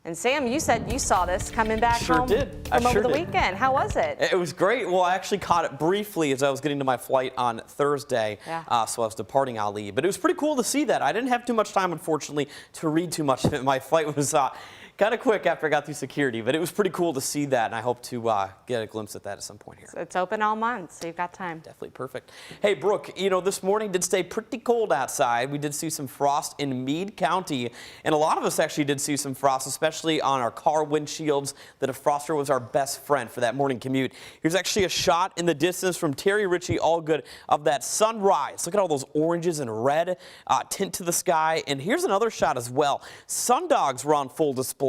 And Sam, you said you saw this coming back home from over the weekend. How was it? It was great. Well, I actually caught it briefly as I was getting to my flight on Thursday, so I was departing Ali. But it was pretty cool to see that. I didn't have too much time, unfortunately, to read too much of it. My flight was kind of quick after I got through security, but it was pretty cool to see that, and I hope to get a glimpse at that at some point here. So it's open all month, so you've got time. Definitely perfect. Hey, Brooke, you know, this morning did stay pretty cold outside. We did see some frost in Meade County, and a lot of us actually did see some frost, especially on our car windshields. The defroster was our best friend for that morning commute. Here's actually a shot in the distance from Terry Ritchie Allgood of that sunrise. Look at all those oranges and red tint to the sky, and here's another shot as well. Sundogs were on full display.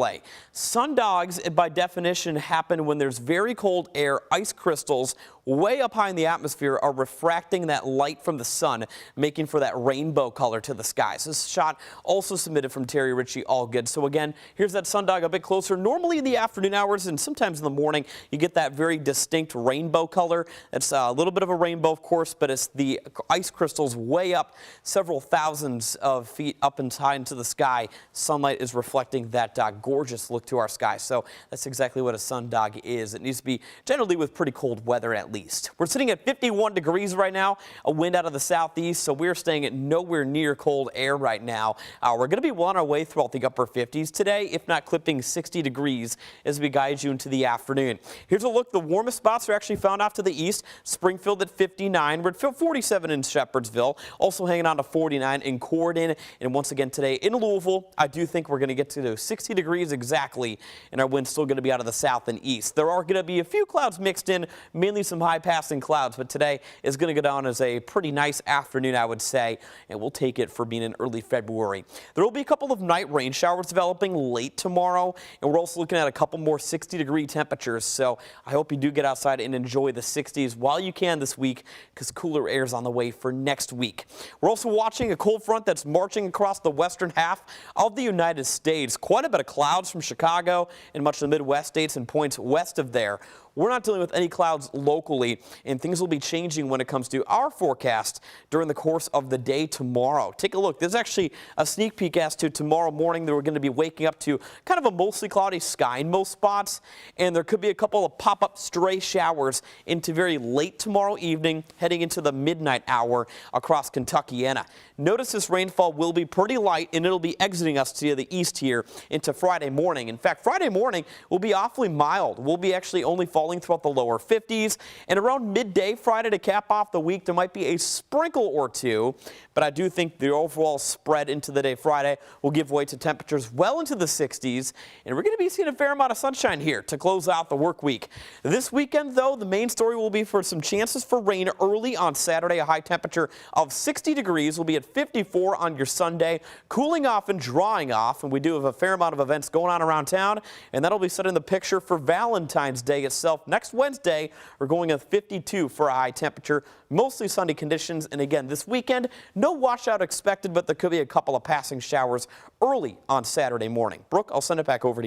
Sundogs, by definition, happen when there's very cold air. Ice crystals way up high in the atmosphere are refracting that light from the sun, making for that rainbow color to the skies. This shot also submitted from Terry Ritchie Allgood. So again, here's that sundog a bit closer. Normally in the afternoon hours and sometimes in the morning, you get that very distinct rainbow color. It's a little bit of a rainbow, of course, but it's the ice crystals way up several thousands of feet up and high into the sky. Sunlight is reflecting that gorgeous look to our sky. So that's exactly what a sundog is. It needs to be generally with pretty cold weather at least. We're sitting at 51 degrees right now, a wind out of the southeast, so we're staying at nowhere near cold air right now. We're going to be well on our way throughout the upper 50s today, if not clipping 60 degrees as we guide you into the afternoon. Here's a look. The warmest spots are actually found off to the east. Springfield at 59. We're at 47 in Shepherdsville, also hanging on to 49 in Corydon. And once again today in Louisville, I do think we're going to get to those 60 degrees exactly, and our wind's still going to be out of the south and east. There are going to be a few clouds mixed in, mainly some high passing clouds, but today is going to go down as a pretty nice afternoon, I would say, and we'll take it for being in early February. There will be a couple of night rain showers developing late tomorrow, and we're also looking at a couple more 60-degree temperatures, so I hope you do get outside and enjoy the 60s while you can this week, because cooler air is on the way for next week. We're also watching a cold front that's marching across the western half of the United States. Quite a bit of clouds from Chicago and much of the Midwest states and points west of there. We're not dealing with any clouds locally, and things will be changing when it comes to our forecast during the course of the day tomorrow. Take a look. There's actually a sneak peek as to tomorrow morning that we're going to be waking up to kind of a mostly cloudy sky in most spots, and there could be a couple of pop-up stray showers into very late tomorrow evening, heading into the midnight hour across Kentuckiana. Notice this rainfall will be pretty light, and it'll be exiting us to the east here into Friday morning. In fact, Friday morning will be awfully mild. We'll be actually only falling throughout the lower 50s, and around midday Friday to cap off the week, there might be a sprinkle or two, but I do think the overall spread into the day Friday will give way to temperatures well into the 60s, and we're going to be seeing a fair amount of sunshine here to close out the work week. This weekend, though, the main story will be for some chances for rain early on Saturday. A high temperature of 60 degrees will be at 54 on your Sunday, cooling off and drying off, and we do have a fair amount of events going on around town, and that'll be setting the picture for Valentine's Day itself. Next Wednesday, we're going at 52 for a high temperature, mostly sunny conditions. And again, this weekend, no washout expected, but there could be a couple of passing showers early on Saturday morning. Brooke, I'll send it back over to you.